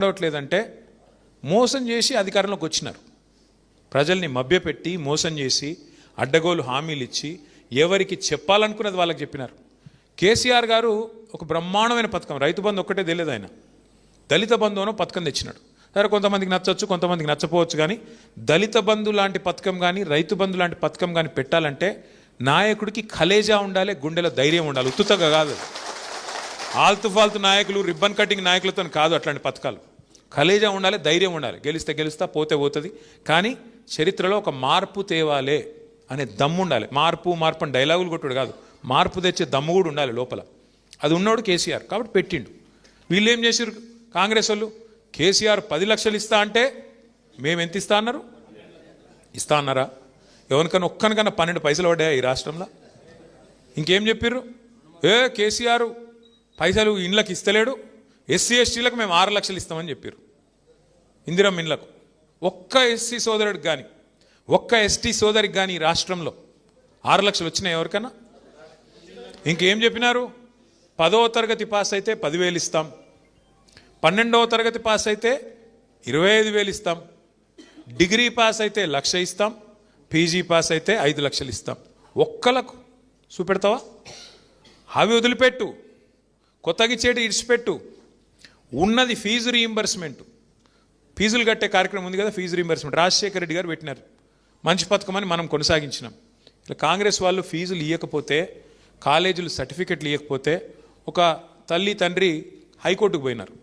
ఉండవట్లేదంటే మోసం చేసి అధికారంలోకి వచ్చినారు. ప్రజల్ని మభ్యపెట్టి మోసం చేసి అడ్డగోలు హామీలు ఇచ్చి ఎవరికి చెప్పాలనుకున్నది వాళ్ళకి చెప్పినారు. కేసీఆర్ గారు ఒక బ్రహ్మాండమైన పథకం, రైతు బంధు ఒక్కటే తెలియదు, ఆయన దళిత బంధు అనో పథకం తెచ్చినాడు. సరే, కొంతమందికి నచ్చవచ్చు, కొంతమందికి నచ్చపోవచ్చు, కానీ దళిత బంధు లాంటి పథకం కానీ రైతు బంధు లాంటి పథకం కానీ పెట్టాలంటే నాయకుడికి కలేజా ఉండాలి, గుండెలో ధైర్యం ఉండాలి. ఉత్తుతగా కాదు, ఆల్తు ఫాల్తు నాయకులు, రిబ్బన్ కటింగ్ నాయకులతో కాదు అట్లాంటి పథకాలు. కలేజా ఉండాలి, ధైర్యం ఉండాలి. గెలిస్తే గెలుస్తా, పోతే పోతుంది, కానీ చరిత్రలో ఒక మార్పు తేవాలే అనే దమ్ము ఉండాలి. మార్పు మార్పు అని డైలాగులు కొట్టుడు కాదు, మార్పు తెచ్చే దమ్ము కూడా ఉండాలి లోపల. అది ఉన్నోడు కేసీఆర్, కాబట్టి పెట్టిండు. వీళ్ళు ఏం చేసారు కాంగ్రెస్ వాళ్ళు? కేసీఆర్ 10 లక్షలు ఇస్తా అంటే మేము ఎంత ఇస్తా అన్నారు? ఇస్తా అన్నారా? ఎవరికన్నా ఒక్కనికన్నా 12 పైసలు పడ్డాయా ఈ రాష్ట్రంలో? ఇంకేం చెప్పిర్రు? కేసీఆర్ పైసలు ఇండ్లకు ఇస్తలేడు, ఎస్సీ ఎస్టీలకు మేము 6 లక్షలు ఇస్తామని చెప్పారు. ఇందిరమ్మ ఇండ్లకు ఒక్క ఎస్సీ సోదరుడికి కానీ ఒక్క ఎస్టీ సోదరికి కానీ ఈ రాష్ట్రంలో 6 లక్షలు వచ్చినాయి ఎవరికన్నా? ఇంకేం చెప్పినారు? 10వ తరగతి పాస్ అయితే 10,000 ఇస్తాం, 12వ తరగతి పాస్ అయితే 25,000 ఇస్తాం, డిగ్రీ పాస్ అయితే 1,00,000 ఇస్తాం, పీజీ పాస్ అయితే 5 లక్షలు ఇస్తాం. ఒక్కలకు చూపెడతావా? అవి వదిలిపెట్టు, కొత్తగా ఇచ్చేటి ఇడిచిపెట్టు. ఉన్నది ఫీజు రీయింబర్స్మెంట్, ఫీజులు కట్టే కార్యక్రమం ఉంది కదా, ఫీజు రీయింబర్స్మెంట్ రాజశేఖర రెడ్డి గారు పెట్టినారు. మంచి పథకం అని మనం కొనసాగించినాం. ఇట్లా కాంగ్రెస్ వాళ్ళు ఫీజులు ఇవ్వకపోతే, కాలేజీలు సర్టిఫికెట్లు ఇవ్వకపోతే ఒక తల్లి తండ్రి హైకోర్టుకు పోయినారు.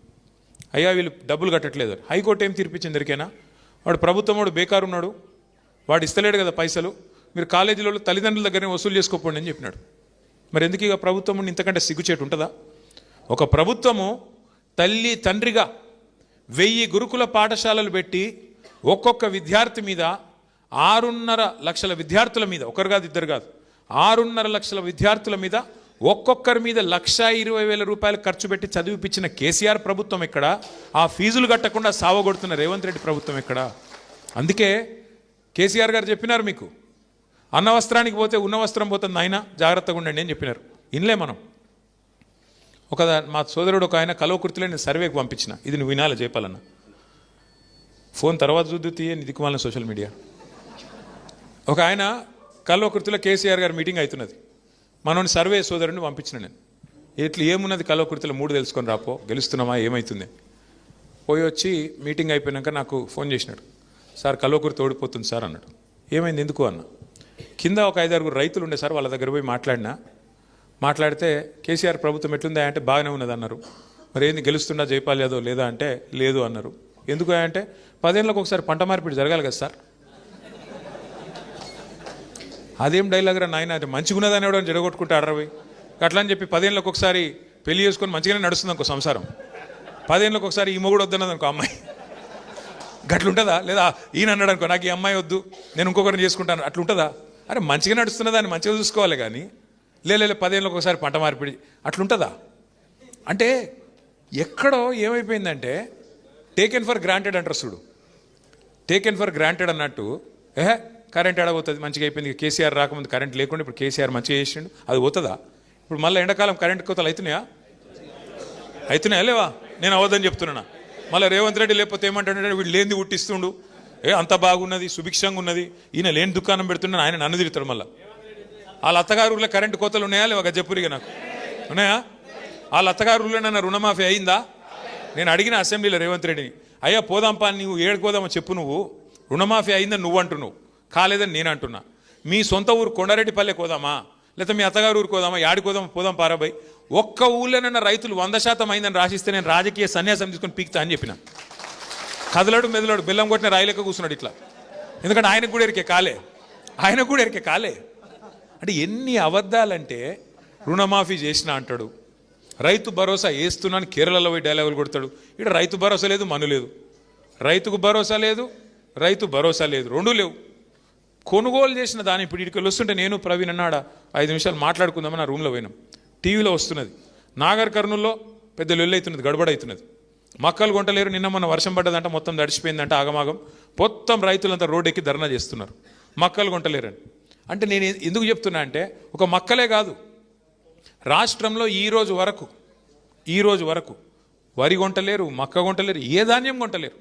అయ్యా వీళ్ళు డబ్బులు కట్టట్లేదు. హైకోర్టు ఏం తీర్పిచ్చింది ఎరికైనా? వాడు ప్రభుత్వం వాడు బేకారు ఉన్నాడు, వాడు ఇస్తలేడు కదా పైసలు, మీరు కాలేజీలో తల్లిదండ్రుల దగ్గరనే వసూలు చేసుకోపోండి అని చెప్పినాడు. మరి ఎందుకు ఇక ప్రభుత్వం ఇంతకంటే సిగ్గుచేటు ఉంటుందా? ఒక ప్రభుత్వము తల్లి తండ్రిగా 1000 గురుకుల పాఠశాలలు పెట్టి ఒక్కొక్క విద్యార్థి మీద 6.5 లక్షల విద్యార్థుల మీద, ఒకరు కాదు ఇద్దరు కాదు, 6.5 లక్షల విద్యార్థుల మీద ఒక్కొక్కరి మీద 1,20,000 రూపాయలు ఖర్చు పెట్టి చదివిపించిన కేసీఆర్ ప్రభుత్వం ఎక్కడ? ఆ ఫీజులు కట్టకుండా సావగొడుతున్న రేవంత్ రెడ్డి ప్రభుత్వం ఎక్కడ? అందుకే కేసీఆర్ గారు చెప్పినారు, మీకు అన్న వస్త్రానికి పోతే ఉన్న వస్త్రం పోతుంది నాయన, జాగ్రత్తగా ఉండండి అని చెప్పినారు. ఇన్లే మనం మా సోదరుడు ఒక ఆయన కలవకుర్తిలో నేను సర్వేకి పంపించిన, ఇది నువ్వు వినాలి చెప్పాలన్న. ఫోన్ తర్వాత చూద్దు తీయ దిక్కుమాలిన సోషల్ మీడియా. ఒక ఆయన కల్వకుర్తిలో కేసీఆర్ గారు మీటింగ్ అవుతున్నది, మనోని సర్వే సోదరుడిని పంపించిన నేను. ఇట్లా ఏమున్నది కల్వకుర్తిలో 3 తెలుసుకొని రాపో, గెలుస్తున్నామా ఏమవుతుంది? పోయి వచ్చి మీటింగ్ అయిపోయినాక నాకు ఫోన్ చేసినాడు, సార్ కల్వకుర్తి ఓడిపోతుంది సార్ అన్నాడు. ఏమైంది ఎందుకు అన్న? కింద ఒక 5-6 రైతులు ఉండే సార్, వాళ్ళ దగ్గర పోయి మాట్లాడితే కేసీఆర్ ప్రభుత్వం ఎట్లుందా అంటే బాగానే ఉన్నది అన్నారు. మరి ఏంది గెలుస్తుందా జైపాల్ యాదవ్ లేదా అంటే లేదు అన్నారు. ఎందుకు అంటే 10 ఏళ్ళకి ఒకసారి పంట మార్పిడి జరగాలి కదా సార్. అదేం డైలాగ్ రా నాయన, అంటే మంచిగా ఉన్నదని ఎవడని జడగొట్టుకుంటే అడరవి అట్లా అని చెప్పి 10 ఏళ్ళకి ఒకసారి పెళ్లి చేసుకొని మంచిగానే నడుస్తుంది అనుకో సంసారం. 10 ఏళ్ళకి ఒకసారి ఈ మొగుడు వద్దన్నది అనుకో అమ్మాయి, గట్లుంటుందా? లేదా ఈయన అన్నాడు అనుకో నాకు ఈ అమ్మాయి వద్దు నేను ఇంకొకరిని చేసుకుంటాను, అట్లుంటుందా? అరే మంచిగా నడుస్తున్నదాన్ని మంచిగా చూసుకోవాలి, కానీ లేదు 10 ఏళ్ళకి ఒకసారి పంట మార్పిడి అట్లుంటుందా? అంటే ఎక్కడో ఏమైపోయిందంటే టేకెన్ ఫర్ గ్రాంటెడ్ అంటారు చూడు, టేకెన్ ఫర్ గ్రాంటెడ్ అన్నట్టు. కరెంట్ ఎడబోతుంది, మంచిగా అయిపోయింది. కేసీఆర్ రాకముందు కరెంట్ లేకుండా ఇప్పుడు కేసీఆర్ మంచిగా చేసిండు, అది పోతుందా? ఇప్పుడు మళ్ళీ ఎండాకాలం కరెంట్ కోతలు అవుతున్నాయా లేవా? నేను అవద్దని చెప్తున్నా. మళ్ళీ రేవంత్ రెడ్డి లేకపోతే ఏమంటాడంటే వీడు లేనిది ఉట్టిస్తుండు, అంత బాగున్నది సుభిక్షంగా ఉన్నది, ఈయన లేని దుకాణం పెడుతున్నాడు, ఆయన నన్ను తిరుగుతాడు. మళ్ళీ వాళ్ళ అత్తగారులో కరెంటు కోతలు ఉన్నాయా లేవా? చెప్పురిగా నాకు ఉన్నాయా? వాళ్ళ అత్తగారులో నన్ను రుణమాఫీ అయిందా? నేను అడిగిన అసెంబ్లీలో రేవంత్ రెడ్డిని, అయ్యా పోదాంపా నువ్వు ఏడుకు పోదామో చెప్పు, నువ్వు రుణమాఫీ అయిందని నువ్వు అంటున్నావు, కాలేదని నేను అంటున్నా. మీ సొంత ఊరు కొండారెడ్డిపల్లె కోదామా, లేకపోతే మీ అత్తగారు ఊరు కోదామా, యాడికోదామా? పోదాం పారాబాయ్. ఒక్క ఊళ్ళోనన్నా రైతులు 100% అయిందని రాసిస్తే నేను రాజకీయ సన్యాసం తీసుకొని పీక్తా అని చెప్పిన. కదలడు మెదలాడు, బెల్లం కొట్టిన రాయిలెక్క కూర్చున్నాడు ఇట్లా. ఎందుకంటే ఆయనకు కూడా ఎరికే కాలే. అంటే ఎన్ని అబద్ధాలంటే, రుణమాఫీ చేసిన అంటాడు, రైతు భరోసా వేస్తున్నాను కేరళలో పోయి డైలాగులు కొడతాడు. ఇక్కడ రైతు భరోసా లేదు, మను లేదు, రైతుకు భరోసా లేదు, రైతు భరోసా లేదు, రెండూ లేవు. కొనుగోలు చేసిన దాన్ని ఇప్పుడు ఇక్కడికి వస్తుంటే నేను ప్రవీణ్ అన్నాడ 5 నిమిషాలు మాట్లాడుకుందామని నా రూమ్లో పోయినాం. టీవీలో వస్తున్నది, నాగర్ కర్నూల్లో పెద్ద లొల్లి అవుతున్నది, గడబడ అవుతున్నది. మక్కలు కొంటలేరు, నిన్న మొన్న వర్షం పడ్డదంట, మొత్తం తడిచిపోయిందంట, ఆగమాగం. మొత్తం రైతులంతా రోడ్డు ఎక్కి ధర్నా చేస్తున్నారు, మక్కలు కొంటలేరని. అంటే నేను ఎందుకు చెప్తున్నా అంటే, ఒక మక్కలే కాదు, రాష్ట్రంలో ఈ రోజు వరకు వరి కొంటలేరు, మక్క కొంటలేరు, ఏ ధాన్యం కొంటలేరు.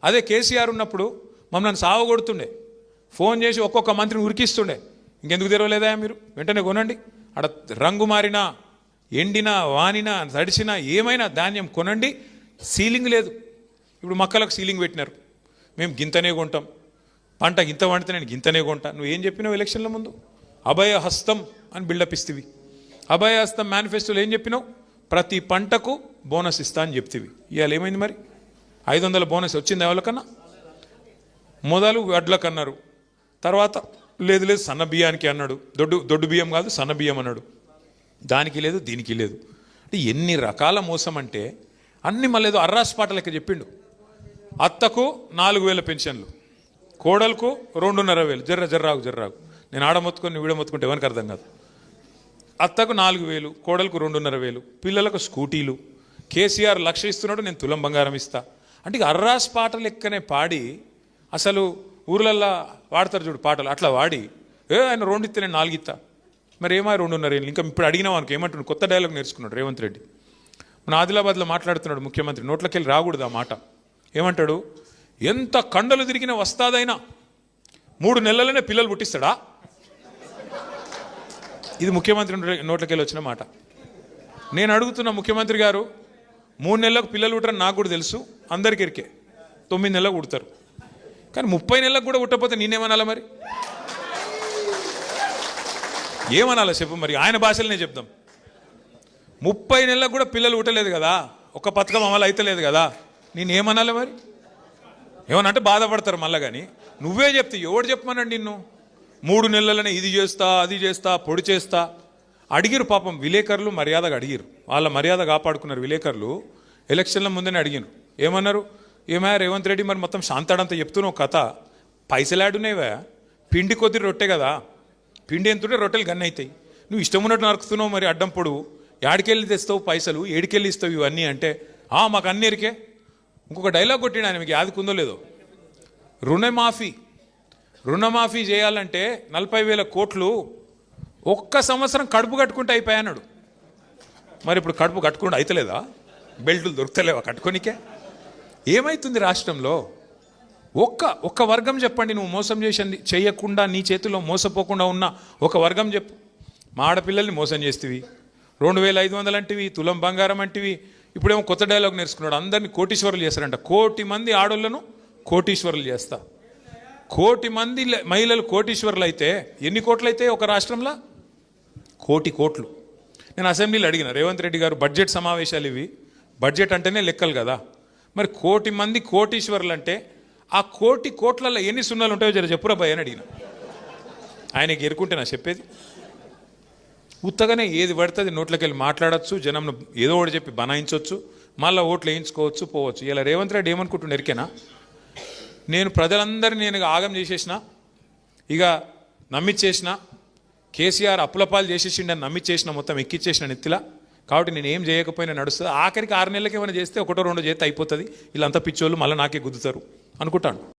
అదే కేసీఆర్ ఉన్నప్పుడు మమ్మల్ని సావగొడుతుండే, ఫోన్ చేసి ఒక్కొక్క మంత్రిని ఉరికిస్తుండే. ఇంకెందుకు తెరవలేదా మీరు, వెంటనే కొనండి, అక్కడ రంగు మారినా ఎండినా వానినా తడిసినా ఏమైనా ధాన్యం కొనండి, సీలింగ్ లేదు. ఇప్పుడు మక్కలకు సీలింగ్ పెట్టినారు, మేము గింతనే కొంటాం, పంట గింత వండితే నేను గింతనే కొంటా. నువ్వు ఏం చెప్పినావు ఎలక్షన్ల ముందు? అభయ హస్తం అని బిల్డప్ ఇస్తేవి. అభయ హస్తం మేనిఫెస్టోలో ఏం చెప్పినావు? ప్రతి పంటకు బోనస్ ఇస్తా అని చెప్తేవి. ఇవాళ ఏమైంది మరి? 500 బోనస్ వచ్చింది ఎవరికన్నా? మొదలు వడ్లకు అన్నారు, తర్వాత లేదు లేదు సన్న బియ్యానికి అన్నాడు, దొడ్డు బియ్యం కాదు సన్న బియ్యం అన్నాడు, దానికి లేదు దీనికి లేదు. అంటే ఎన్ని రకాల మోసం అంటే అన్ని మళ్ళీ ఏదో అర్రాస్పాట లెక్క చెప్పిండు. అత్తకు 4000 పెన్షన్లు, కోడలకు 2500. జర్రాగు నేను ఆడ మొత్తుకొని వీడ మొత్తుకుంటే ఎవరికి అర్థం కాదు. అత్తకు 4000, కోడలకు 2500, పిల్లలకు స్కూటీలు, కేసీఆర్ 1,00,000 ఇస్తున్నాడు, నేను తులం బంగారం ఇస్తా. అంటే అర్రాస్ పాట లెక్కనే పాడి, అసలు ఊర్లల్లో వాడతారు చూడు పాటలు, అట్లా వాడి ఆయన 2 ఇస్తే నేను 4 ఇస్తా. మరి ఏమో 2.5 ఇంకా ఇప్పుడు అడిగినావు అనుకో ఏమంటున్నాడు, కొత్త డైలాగ్ నేర్చుకున్నాడు రేవంత్ రెడ్డి. మన ఆదిలాబాద్లో మాట్లాడుతున్నాడు ముఖ్యమంత్రి, నోట్లకెళ్ళి రాకూడదు ఆ మాట. ఏమంటాడు? ఎంత కండలు తిరిగిన వస్తాదైనా 3 నెలలనే పిల్లలు పుట్టిస్తాడా? ఇది ముఖ్యమంత్రి నోట్లకెళ్ళి వచ్చిన మాట. నేను అడుగుతున్న ముఖ్యమంత్రి గారు, 3 నెలలకు పిల్లలు పుట్టరని నాకు కూడా తెలుసు, అందరికి ఎరికే, 9 నెలలకు పుడతారు. కానీ 30 నెలలకు కూడా పుట్టకపోతే నేనేమనాలా మరి? ఏమనాలా చెప్పు మరి, ఆయన భాషలనే చెప్దాం. 30 నెలలకు కూడా పిల్లలు పుట్టలేదు కదా, ఒక పథకం అమలు అయితలేదు కదా, నేనేమనాలి మరి? ఏమన్నా అంటే బాధపడతారు మళ్ళా. కానీ నువ్వే చెప్తే ఎవడు చెప్పమనండి నిన్ను? 3 నెలలనే ఇది చేస్తా అది చేస్తా పొడి చేస్తా అడిగిరు. పాపం విలేకరులు మర్యాదగా అడిగిరు, వాళ్ళ మర్యాద కాపాడుకున్నారు విలేకరులు. ఎలక్షన్ల ముందనే అడిగిరు, ఏమన్నారు? ఏమయ్యా రేవంత్ రెడ్డి మరి మొత్తం శాంతాడంతా చెప్తున్నావు కథ, పైసలాడునేవా? పిండి కొద్ది రొట్టె కదా, పిండి ఎంతుంటే రొట్టెలు గన్ని అవుతాయి, నువ్వు ఇష్టం ఉన్నట్టు నరుకుతున్నావు. మరి అడ్డం పొడువు, ఏడికెళ్ళి తెస్తావు పైసలు, ఏడికెళ్ళి ఇస్తావు ఇవన్నీ అంటే మాకు అన్ని ఎరికే. ఇంకొక డైలాగ్ కొట్టిండు ఆయన, మీకు యాదకుందో లేదో, రుణమాఫీ చేయాలంటే 40,000 కోట్లు ఒక్క సంవత్సరం కడుపు కట్టుకుంటే అయిపోయాన్నాడు. మరి ఇప్పుడు కడుపు కట్టుకుంటూ అయితలేదా? బెల్టులు దొరుకుతలేవా కట్టుకోనికే? ఏమైతుంది రాష్ట్రంలో? ఒక్క వర్గం చెప్పండి, నువ్వు మోసం చేయకుండా నీ చేతిలో మోసపోకుండా ఉన్న ఒక వర్గం చెప్పు. మా ఆడపిల్లల్ని మోసం చేస్తేవి, 2500 అంటివి, తులం బంగారం అంటివి. ఇప్పుడేమో కొత్త డైలాగ్ నేర్చుకున్నాడు, అందరినీ కోటీశ్వరులు చేస్తారంట. 1,000,000 మంది ఆడోళ్లను కోటీశ్వరులు చేస్తా. 1,000,000 మంది మహిళలు కోటీశ్వరులు అయితే ఎన్ని కోట్లు అయితే ఒక రాష్ట్రంలో? 1,000,000 కోట్లు. నేను అసెంబ్లీలో అడిగిన, రేవంత్ రెడ్డి గారు బడ్జెట్ సమావేశాలు ఇవి, బడ్జెట్ అంటేనే లెక్కలు కదా, మరి 1,000,000 మంది కోటీశ్వరులు అంటే ఆ 1,000,000 కోట్లలో ఎన్ని సున్నాలు ఉంటాయో జర చెప్పురా భయ్ అని అడిగిన. ఆయనకి ఎరుకుంటే నా చెప్పేది. ఉత్తగానే ఏది పడుతుంది నోట్లకెళ్ళి మాట్లాడచ్చు, జనంను ఏదో ఒకటి చెప్పి బనాయించవచ్చు, మళ్ళీ ఓట్లు వేయించుకోవచ్చు, పోవచ్చు. ఇలా రేవంత్ రెడ్డి ఏమనుకుంటున్నా ఎరికేనా? నేను ప్రజలందరినీ నేను ఆగం చేసేసిన, ఇక నమ్మిచ్చేసిన, కేసీఆర్ అప్పులపాలు చేసేసిండని నమ్మిచ్చేసిన, మొత్తం ఎక్కిచ్చేసిన నెత్తిలా. కాబట్టి నేను ఏం చేయకపోయినా నడుస్తుంది. ఆఖరికి 6 నెలలకి ఏమైనా చేస్తే 1-2 చేస్తే అయిపోతుంది. వీళ్ళంతా పిచ్చోళ్ళు మళ్ళీ నాకే గుద్దుతారు అనుకుంటాను.